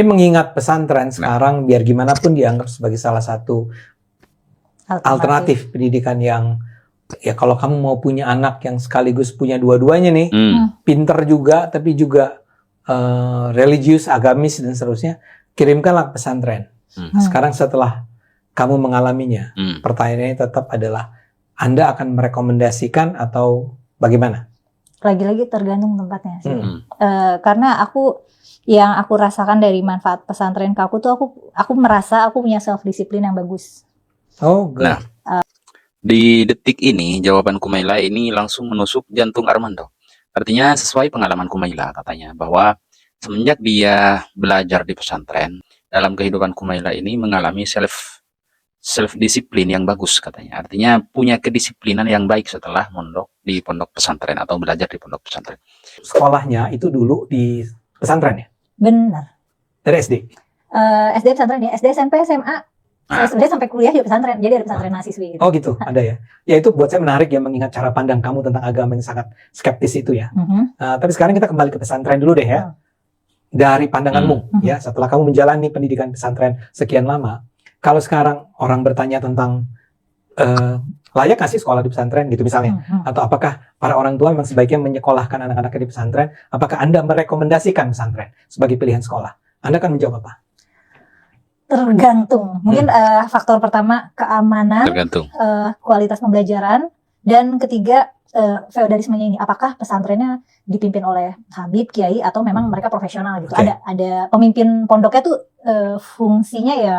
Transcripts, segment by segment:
Ini mengingat pesantren sekarang biar gimana pun dianggap sebagai salah satu alternatif pendidikan yang ya kalau kamu mau punya anak yang sekaligus punya dua-duanya nih, pinter juga tapi juga religius, agamis dan seterusnya, kirimkanlah ke pesantren. Sekarang setelah kamu mengalaminya, pertanyaannya tetap adalah Anda akan merekomendasikan atau bagaimana? Lagi-lagi tergantung tempatnya sih. Karena yang aku rasakan dari manfaat pesantren ke aku tuh aku merasa aku punya self disiplin yang bagus. Oh, good. Nah, di detik ini jawaban Kumaila ini langsung menusuk jantung Armando. Artinya sesuai pengalaman Kumaila katanya bahwa semenjak dia belajar di pesantren, dalam kehidupan Kumaila ini mengalami self disiplin yang bagus katanya. Artinya punya kedisiplinan yang baik setelah mondok di pondok pesantren atau belajar di pondok pesantren. Sekolahnya itu dulu di pesantren ya? Benar. Dari SD? SD pesantren ya, SD, SMP, SMA. Sebenarnya sampai kuliah di pesantren, jadi ada pesantren mahasiswi gitu. Oh gitu, ada ya. Ya itu buat saya menarik ya, mengingat cara pandang kamu tentang agama yang sangat skeptis itu ya. Tapi sekarang kita kembali ke pesantren dulu deh ya. Dari pandanganmu ya, setelah kamu menjalani pendidikan pesantren sekian lama, kalau sekarang orang bertanya tentang layak nggak sih sekolah di pesantren gitu misalnya, atau apakah para orang tua memang sebaiknya menyekolahkan anak-anaknya di pesantren, apakah Anda merekomendasikan pesantren sebagai pilihan sekolah? Anda akan menjawab apa? Tergantung. Mungkin faktor pertama keamanan, kualitas pembelajaran, dan ketiga feodalismenya ini. Apakah pesantrennya dipimpin oleh habib, kiai, atau memang mereka profesional gitu? Okay. Ada pemimpin pondoknya tuh fungsinya ya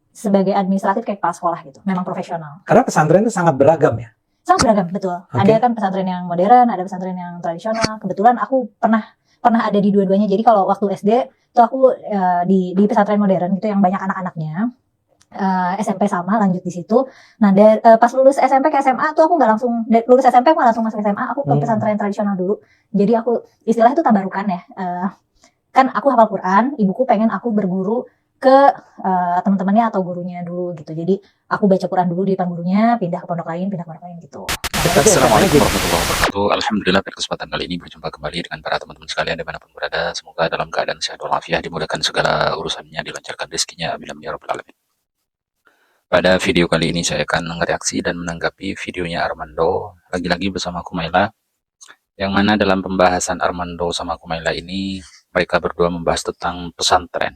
sebagai administratif kayak kepala sekolah gitu. Memang profesional. Karena pesantren itu sangat beragam ya. Sangat beragam, betul. Okay. Ada kan pesantren yang modern, ada pesantren yang tradisional. Kebetulan aku pernah ada di dua-duanya. Jadi kalau waktu SD tuh aku di pesantren modern gitu yang banyak anak-anaknya. SMP sama lanjut di situ. Nah, pas lulus SMP ke SMA tuh aku nggak langsung lulus SMP aku nggak langsung masuk SMA. Aku ke pesantren tradisional dulu. Jadi aku istilahnya itu tabarukan ya. Kan aku hafal Quran, ibuku pengen aku berguru ke teman-temannya atau gurunya dulu gitu. Jadi aku baca Quran dulu di depan gurunya, pindah ke pondok lain gitu. Assalamualaikum warahmatullahi wabarakatuh. Alhamdulillah pada kesempatan kali ini berjumpa kembali dengan para teman-teman sekalian dimanapun berada. Semoga dalam keadaan sehat walafiat, dimudahkan segala urusannya, dilancarkan rezekinya, amin ya rabbal alamin. Pada video kali ini saya akan mereaksi dan menanggapi videonya Armando, lagi-lagi bersama Kumaila, yang mana dalam pembahasan Armando sama Kumaila ini mereka berdua membahas tentang pesantren.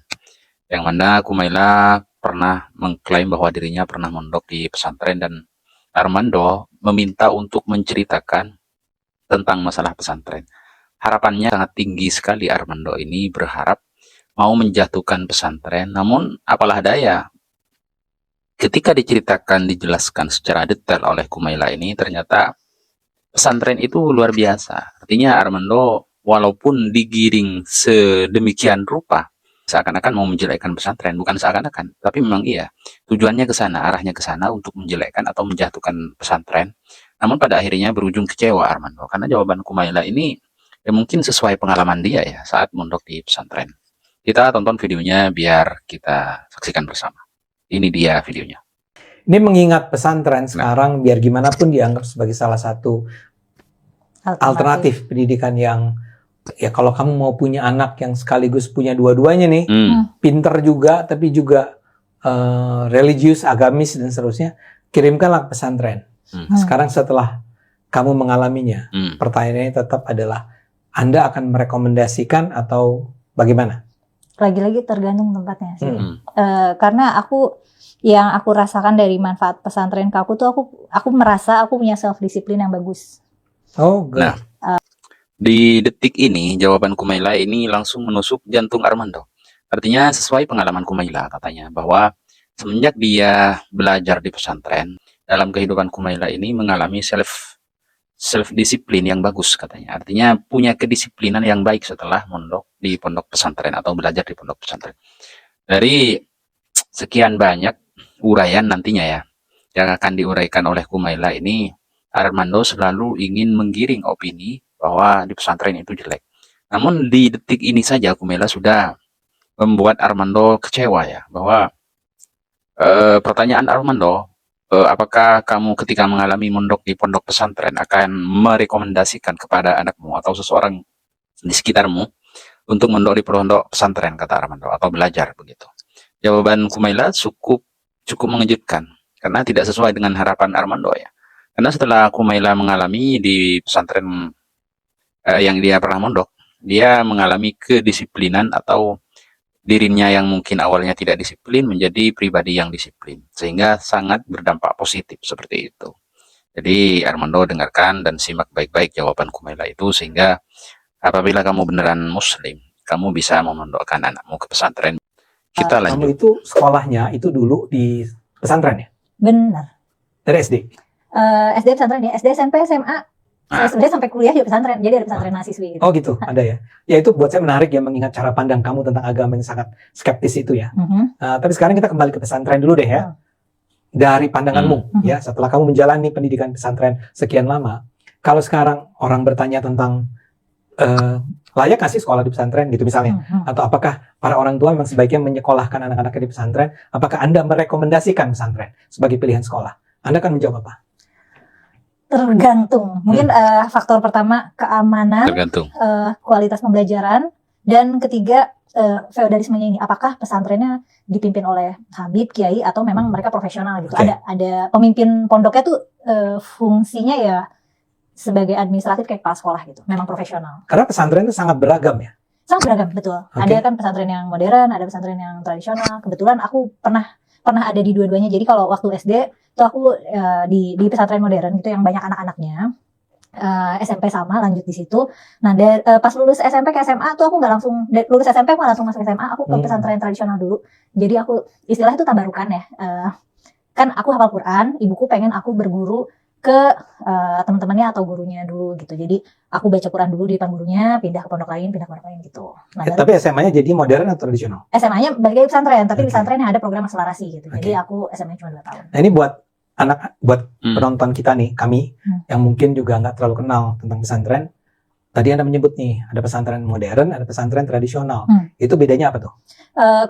Yang mana Kumaila pernah mengklaim bahwa dirinya pernah mondok di pesantren dan Armando meminta untuk menceritakan tentang masalah pesantren. Harapannya sangat tinggi sekali. Armando ini berharap mau menjatuhkan pesantren, namun apalah daya, ketika diceritakan, dijelaskan secara detail oleh Kumaila ini, ternyata pesantren itu luar biasa. Artinya Armando walaupun digiring sedemikian rupa, seakan-akan mau menjelekkan pesantren, bukan seakan-akan, tapi memang iya, tujuannya ke sana, arahnya ke sana untuk menjelekkan atau menjatuhkan pesantren. Namun pada akhirnya berujung kecewa Armando, karena jawaban Kumaila ini ya mungkin sesuai pengalaman dia ya saat mondok di pesantren. Kita tonton videonya biar kita saksikan bersama. Ini dia videonya. Ini mengingat pesantren sekarang biar gimana pun dianggap sebagai salah satu alternatif pendidikan yang ya kalau kamu mau punya anak yang sekaligus punya dua-duanya nih, pinter juga tapi juga religius, agamis dan seterusnya, kirimkanlah ke pesantren. Sekarang setelah kamu mengalaminya, pertanyaannya tetap adalah Anda akan merekomendasikan atau bagaimana? Lagi-lagi tergantung tempatnya sih. Karena yang aku rasakan dari manfaat pesantren ke aku tuh aku merasa aku punya self disiplin yang bagus. Oh, good. Nah, di detik ini jawaban Kumaila ini langsung menusuk jantung Armando. Artinya sesuai pengalaman Kumaila katanya bahwa semenjak dia belajar di pesantren, dalam kehidupan Kumaila ini mengalami self disiplin yang bagus katanya. Artinya punya kedisiplinan yang baik setelah mondok di pondok pesantren atau belajar di pondok pesantren. Dari sekian banyak uraian nantinya ya yang akan diuraikan oleh Kumaila ini, Armando selalu ingin menggiring opini bahwa di pesantren itu jelek. Namun di detik ini saja Kumaila sudah membuat Armando kecewa ya, bahwa pertanyaan Armando, apakah kamu ketika mengalami mondok di pondok pesantren akan merekomendasikan kepada anakmu atau seseorang di sekitarmu untuk mondok di pondok pesantren, kata Armando, atau belajar begitu. Jawaban Kumaila cukup mengejutkan karena tidak sesuai dengan harapan Armando ya. Karena setelah Kumaila mengalami di pesantren yang dia pernah mondok, dia mengalami kedisiplinan atau dirinya yang mungkin awalnya tidak disiplin menjadi pribadi yang disiplin, sehingga sangat berdampak positif seperti itu. Jadi Armando dengarkan dan simak baik-baik jawaban Kumaila itu, sehingga apabila kamu beneran muslim, kamu bisa memondokkan anakmu ke pesantren. Kita Kamu lanjut. itu sekolahnya itu dulu di pesantren ya? Benar. Dari SD? SD pesantren ya, SD, SMP, SMA. Saya sebenarnya sampai kuliah di pesantren, jadi ada pesantren mahasiswi gitu. Oh gitu, ada ya. Ya itu buat saya menarik ya, mengingat cara pandang kamu tentang agama yang sangat skeptis itu ya. Tapi sekarang kita kembali ke pesantren dulu deh ya. Dari pandanganmu ya, setelah kamu menjalani pendidikan pesantren sekian lama, kalau sekarang orang bertanya tentang layak nggak sih sekolah di pesantren gitu misalnya, atau apakah para orang tua memang sebaiknya menyekolahkan anak-anaknya di pesantren, apakah Anda merekomendasikan pesantren sebagai pilihan sekolah? Anda akan menjawab apa? Tergantung. Mungkin faktor pertama keamanan, Tergantung. kualitas pembelajaran, dan ketiga feodalismenya ini. Apakah pesantrennya dipimpin oleh habib, kiai, atau memang mereka profesional gitu? Oke. Ada pemimpin pondoknya tuh fungsinya ya sebagai administratif kayak kepala sekolah gitu. Memang profesional. Karena pesantren itu sangat beragam ya. Sangat beragam, betul. Oke. Ada kan pesantren yang modern, ada pesantren yang tradisional. Kebetulan aku pernah ada di dua-duanya. Jadi kalau waktu SD tuh aku di pesantren modern gitu yang banyak anak-anaknya. SMP sama, lanjut di situ. Nah, pas lulus SMP ke SMA tuh aku nggak langsung lulus SMP, aku nggak langsung masuk SMA. Aku ke pesantren tradisional dulu. Jadi aku istilahnya itu tabarukan ya. Kan aku hafal Quran, ibuku pengen aku berguru ke teman-temannya atau gurunya dulu gitu. Jadi aku baca Quran dulu di depan gurunya, pindah ke pondok lain gitu. Nah, Tapi SMA-nya jadi modern atau tradisional? SMA-nya balik lagi pesantren, tapi di Oke. pesantren yang ada program akselerasi gitu. Jadi Oke. aku SMA cuma 2 tahun. Nah ini buat penonton kita nih, kami yang mungkin juga nggak terlalu kenal tentang pesantren. Tadi Anda menyebut nih, ada pesantren modern, ada pesantren tradisional. Itu bedanya apa tuh?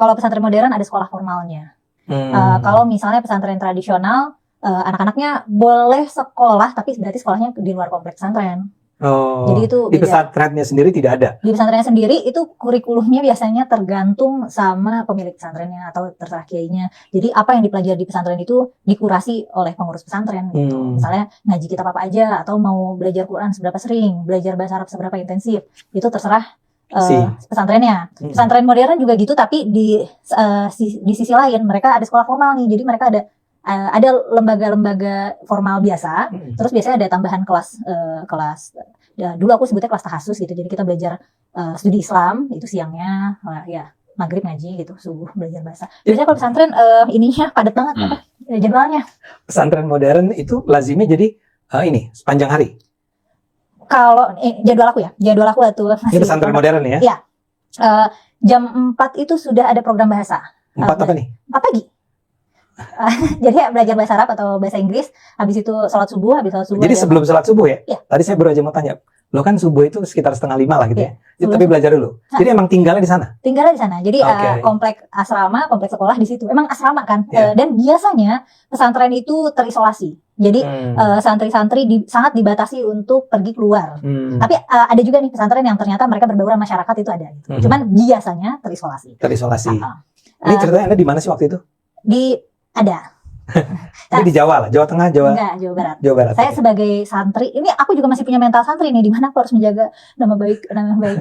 Kalau pesantren modern ada sekolah formalnya. Kalau misalnya pesantren tradisional, anak-anaknya boleh sekolah, tapi berarti sekolahnya di luar kompleks pesantren. Oh, Jadi itu di beda. pesantrennya sendiri tidak ada. Di pesantrennya sendiri itu kurikulumnya biasanya tergantung sama pemilik pesantrennya atau terserah kiainya. Jadi apa yang dipelajari di pesantren itu dikurasi oleh pengurus pesantren gitu. Misalnya ngaji kitab apa aja, atau mau belajar Quran seberapa sering, belajar bahasa Arab seberapa intensif, itu terserah pesantrennya. Pesantren modern juga gitu, tapi di sisi lain mereka ada sekolah formal nih. Jadi mereka ada lembaga-lembaga formal biasa, terus biasanya ada tambahan kelas dulu aku sebutnya kelas tahasus gitu. Jadi kita belajar studi Islam itu siangnya, ya maghrib ngaji gitu, subuh belajar bahasa. Biasanya kalau pesantren ininya padat banget jadwalnya. Pesantren modern itu lazimnya jadi ini sepanjang hari. Kalau jadwal aku tuh Ini pesantren modern ya? Iya. Jam 4 itu sudah ada program bahasa. 4 apa nih? 4 pagi. Jadi ya belajar bahasa Arab atau bahasa Inggris, habis itu sholat subuh, Jadi sebelum sholat subuh ya? Iya. Tadi saya baru aja mau tanya, lo kan subuh itu sekitar 4:30 lah gitu ya? Sebelum Tapi belajar dulu. Jadi emang tinggalnya di sana? Tinggalnya di sana. Jadi Oke. komplek asrama, komplek sekolah di situ. Emang asrama kan. Iya. Dan biasanya pesantren itu terisolasi. Jadi santri-santri sangat dibatasi untuk pergi keluar. Tapi ada juga nih pesantren yang ternyata mereka berbaur sama masyarakat, itu ada gitu. Cuman biasanya terisolasi. Terisolasi. Ini ceritanya Anda di mana sih waktu itu? Ada. Tapi di Jawa lah, Jawa Tengah, Jawa Enggak, Jawa Barat. Jawa Barat. Saya sebagai santri, ini aku juga masih punya mental santri nih, di mana aku harus menjaga nama baik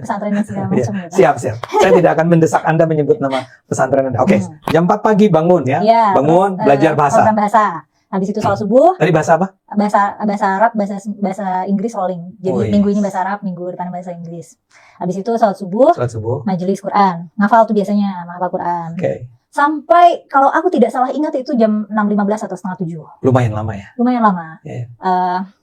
pesantren dan segala macam. Gitu. Siap. Saya tidak akan mendesak Anda menyebut nama pesantren Anda. Oke, jam 4 pagi bangun ya. Iya, Bangun, belajar bahasa. Program bahasa. Habis itu sholat subuh. Tadi bahasa apa? Bahasa Arab, bahasa Inggris rolling. Jadi minggu ini bahasa Arab, minggu depan bahasa Inggris. Habis itu sholat subuh. Majelis Quran. Ngafal tuh biasanya, ngafal Quran. Oke. Sampai kalau aku tidak salah ingat itu jam 6.15 atau 6:30. Lumayan lama ya. Lumayan lama. Yeah.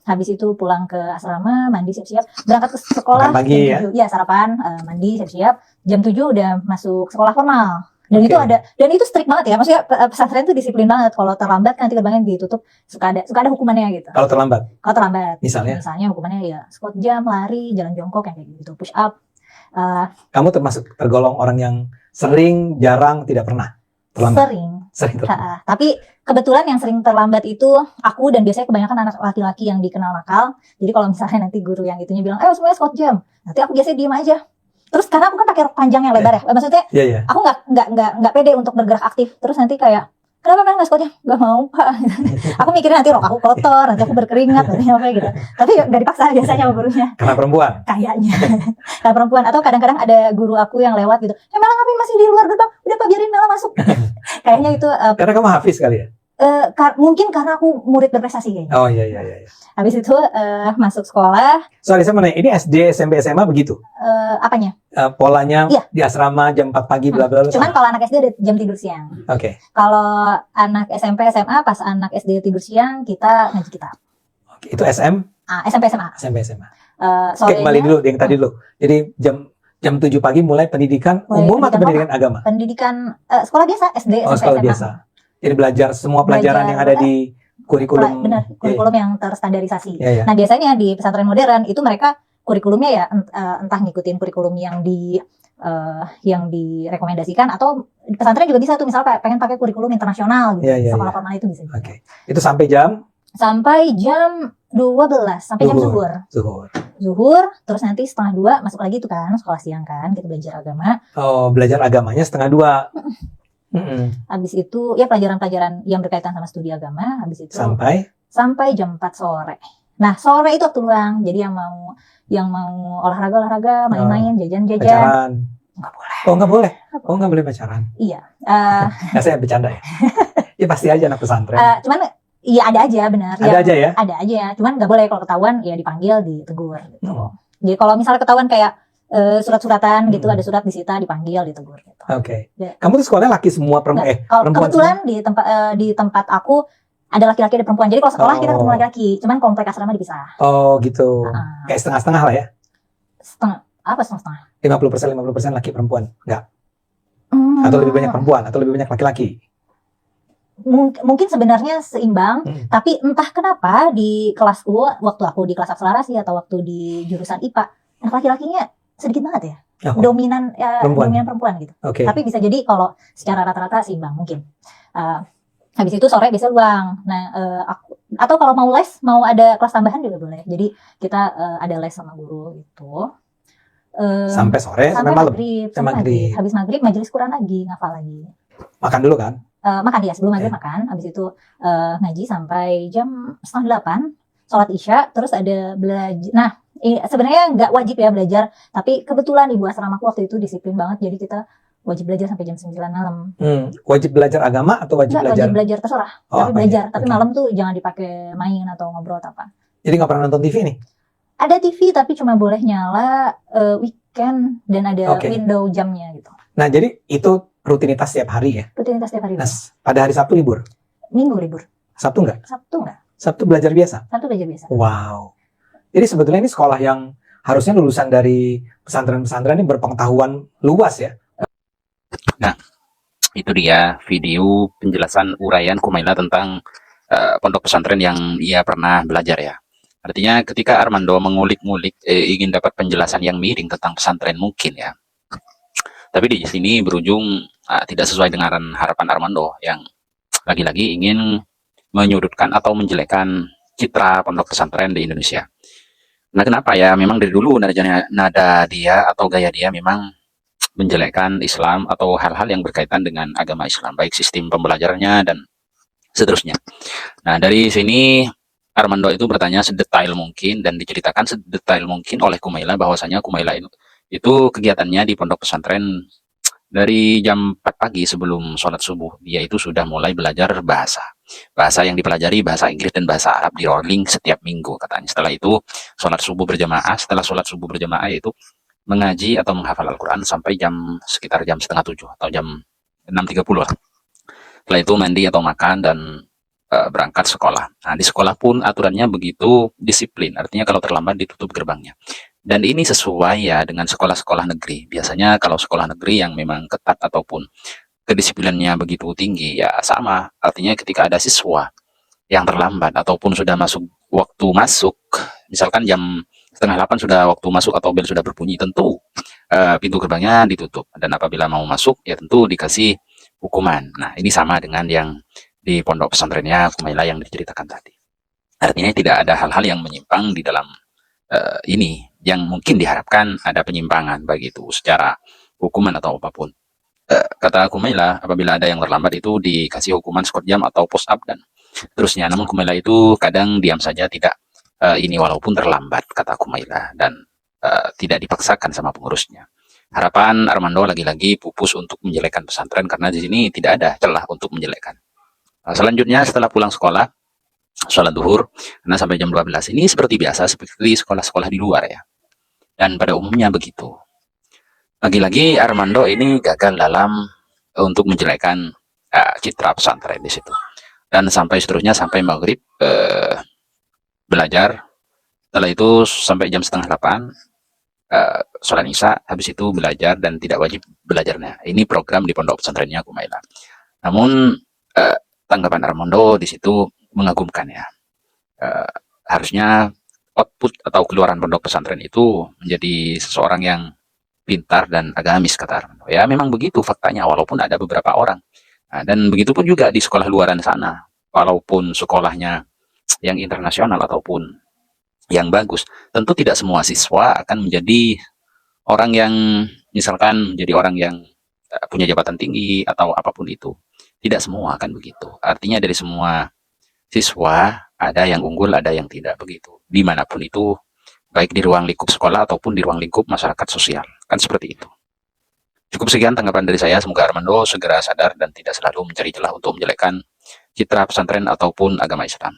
Habis itu pulang ke asrama, mandi siap-siap, berangkat ke sekolah. Makan pagi ya? Iya, sarapan, mandi siap-siap. Jam 7 udah masuk sekolah formal. Dan itu dan itu strict banget ya. Maksudnya pesantren itu disiplin banget. Kalau terlambat kan nanti gerbangnya ditutup, suka ada hukumannya gitu. Kalau terlambat. Misalnya hukumannya ya squat jam, lari, jalan jongkok kayak gitu, push up. Kamu termasuk tergolong orang yang sering, jarang, tidak pernah terlambat? Sering terlambat. Tapi kebetulan yang sering terlambat itu aku, dan biasanya kebanyakan anak laki-laki yang dikenal nakal. Jadi kalau misalnya nanti guru yang itunya bilang, ayo semuanya squat jam, nanti aku biasanya diem aja. Terus karena aku kan pakai rok panjang yang lebar ya, maksudnya Iya, iya. aku nggak pede untuk bergerak aktif. Terus nanti kayak kenapa kan nggak sekolahnya? Nggak mau pak. Aku mikirnya nanti rok aku kotor, nanti aku berkeringat, nanti apa gitu. Tapi nggak dipaksa biasanya sama gurunya. Karena perempuan. Kayaknya karena perempuan, atau kadang-kadang ada guru aku yang lewat gitu. Mela ngapain masih di luar gerbang? Udah pak, biarin Mela masuk. Kayaknya itu Karena kamu hafiz kali ya? mungkin karena aku murid berprestasi kayaknya. Oh iya, iya, iya. Habis itu masuk sekolah, Sorry, saya mau nanya, ini SD, SMP, SMA begitu? apanya? Polanya Iya. di asrama jam 4 pagi, bla bla bla. Cuman kalau anak SD ada jam tidur siang. Oke. Kalau anak SMP SMA pas anak SD tidur siang kita ngaji kitab. Oke, itu SMP, SMP SMA. SMA. Oke, Sorenya kembali dulu yang tadi dulu. Jadi jam 7 pagi mulai pendidikan Mulai umum atau pendidikan pendidikan agama? pendidikan sekolah biasa SD Oh, SMP sekolah SMA. biasa. Jadi belajar semua pelajaran Belajar, yang ada di kurikulum. Benar, kurikulum yang terstandarisasi. Iya, iya. Nah biasanya di pesantren modern itu mereka kurikulumnya ya entah ngikutin kurikulum yang direkomendasikan, atau di pesantren juga bisa tuh misalnya pengen pakai kurikulum internasional gitu. Iya, iya, Sekolah iya. formal itu bisa. juga. Oke. Itu sampai jam Sampai jam 12, sampai jam zuhur. zuhur. Terus nanti 1:30 masuk lagi tuh kan sekolah siang kan, kita belajar agama. Oh, belajar agamanya 1:30. Habis itu ya pelajaran-pelajaran yang berkaitan sama studi agama. Habis itu sampai jam 4 sore. Nah sore itu waktu luang. Jadi yang mau olahraga, main-main, jajan-jajan. Pacaran. Nggak boleh. Oh, nggak boleh. Oh, nggak boleh pacaran. Iya. Nah, saya bercanda ya. Ya pasti aja anak pesantren. Cuman iya ada aja benar. Ada aja ya. Ada aja. Cuman nggak boleh kalau ketahuan ya dipanggil, ditegur gitu. Jadi kalau misalnya ketahuan kayak surat-suratan gitu, ada surat disita, dipanggil, ditegur gitu. Oke. Ya. Kamu tuh sekolahnya laki semua Kalau perempuan kebetulan di tempat aku ada laki-laki, ada perempuan. Jadi kalau sekolah kita ketemu Oh. laki-laki, cuman komplek asrama dipisah. semua? Oh, gitu. Ah. Kayak setengah-setengah lah ya. Setengah? 50% laki perempuan. Enggak. Atau lebih banyak perempuan atau lebih banyak laki-laki. Mungkin sebenarnya seimbang, Hmm. tapi entah kenapa di kelasku, waktu aku di kelas akselerasi atau waktu di jurusan IPA, anak laki-lakinya sedikit banget ya. Oh, Dominan Perempuan. perempuan gitu. Oke. Tapi bisa jadi kalau secara rata-rata seimbang mungkin. Habis itu sore biasa luang. Nah, atau kalau mau les, mau ada kelas tambahan juga boleh. Jadi kita ada les sama guru gitu. Sampai sore, sampai malam. maghrib, Sampai maghrib. Habis maghrib majelis Quran lagi, ngafal lagi. Makan dulu kan? Makan ya, sebelum maghrib makan. Habis itu ngaji sampai jam 7:30, sholat isya, terus ada belajar. Nah, sebenarnya nggak wajib ya belajar, tapi kebetulan ibu asramaku waktu itu disiplin banget, jadi kita wajib belajar sampai jam 9 malam. Wajib belajar agama atau wajib Enggak, belajar? wajib belajar terserah, Oh, tapi apa belajar. ya? Tapi Oke. malam tuh jangan dipakai main atau ngobrol atau apa. Jadi nggak pernah nonton TV nih? Ada TV tapi cuma boleh nyala weekend dan ada Oke. window jamnya gitu. Nah, jadi itu rutinitas setiap hari ya? Rutinitas setiap hari. Nah, pada hari Sabtu libur? Minggu libur. Sabtu nggak? Sabtu enggak? Sabtu belajar biasa? Sabtu belajar biasa. Wow. Jadi sebetulnya ini sekolah yang harusnya lulusan dari pesantren-pesantren ini berpengetahuan luas ya? Itu dia video penjelasan uraian Kumaila tentang pondok pesantren yang ia pernah belajar ya. Artinya ketika Armando mengulik-ngulik ingin dapat penjelasan yang miring tentang pesantren mungkin ya. Tapi di sini berujung tidak sesuai dengan harapan Armando yang lagi-lagi ingin menyudutkan atau menjelekkan citra pondok pesantren di Indonesia. Nah, kenapa ya? Memang dari dulu nada dia atau gaya dia memang menjelekkan Islam atau hal-hal yang berkaitan dengan agama Islam, baik sistem pembelajarannya dan seterusnya. Nah, dari sini Armando itu bertanya sedetail mungkin dan diceritakan sedetail mungkin oleh Kumaila bahwasanya Kumaila itu kegiatannya di pondok pesantren dari jam 4 pagi sebelum sholat subuh. Dia itu sudah mulai belajar bahasa. Bahasa yang dipelajari bahasa Inggris dan bahasa Arab di rolling setiap minggu katanya. Setelah itu sholat subuh berjamaah. Setelah sholat subuh berjamaah yaitu mengaji atau menghafal Al-Quran sampai sekitar jam 6:30 atau jam 6:30 lah. Setelah itu mandi atau makan dan berangkat sekolah. Nah, di sekolah pun aturannya begitu disiplin. Artinya kalau terlambat ditutup gerbangnya. Dan ini sesuai ya dengan sekolah-sekolah negeri. Biasanya kalau sekolah negeri yang memang ketat ataupun kedisiplinannya begitu tinggi ya sama. Artinya ketika ada siswa yang terlambat ataupun sudah waktu masuk, misalkan jam 7:30 sudah waktu masuk atau bel sudah berbunyi, tentu pintu gerbangnya ditutup. Dan apabila mau masuk ya tentu dikasih hukuman. Nah, ini sama dengan yang di pondok pesantrennya Kumaila yang diceritakan tadi. Artinya tidak ada hal-hal yang menyimpang di dalam ini yang mungkin diharapkan ada penyimpangan begitu secara hukuman atau apapun. Kata Kumaila, apabila ada yang terlambat itu dikasih hukuman skor jam atau push up dan terusnya. Namun Kumaila itu kadang diam saja, tidak ini walaupun terlambat, kata Kumaila, dan tidak dipaksakan sama pengurusnya. Harapan Armando lagi-lagi pupus untuk menjelekkan pesantren karena di sini tidak ada celah untuk menjelekkan. Selanjutnya setelah pulang sekolah, sholat duhur, karena sampai jam 12 ini seperti biasa, seperti sekolah-sekolah di luar ya. Dan pada umumnya begitu. Lagi-lagi Armando ini gagal dalam untuk menjelekkan citra pesantren di situ. Dan sampai seterusnya sampai maghrib belajar. Setelah itu sampai jam setengah 8 sholat isya, habis itu belajar dan tidak wajib belajarnya. Ini program di pondok pesantrennya Kumaila. Namun tanggapan Armando di situ mengagumkan ya. Harusnya output atau keluaran pondok pesantren itu menjadi seseorang yang pintar dan agamis, kata Armando. Ya memang begitu faktanya, walaupun ada beberapa orang. Nah, dan begitu pun juga di sekolah luaran sana, walaupun sekolahnya yang internasional ataupun yang bagus, tentu tidak semua siswa akan menjadi orang yang misalkan menjadi orang yang punya jabatan tinggi atau apapun itu. Tidak semua akan begitu. Artinya dari semua siswa ada yang unggul, ada yang tidak begitu. Dimanapun itu, baik di ruang lingkup sekolah ataupun di ruang lingkup masyarakat sosial. Kan seperti itu. Cukup sekian tanggapan dari saya. Semoga Armando segera sadar dan tidak selalu mencari celah untuk menjelekkan citra pesantren ataupun agama Islam.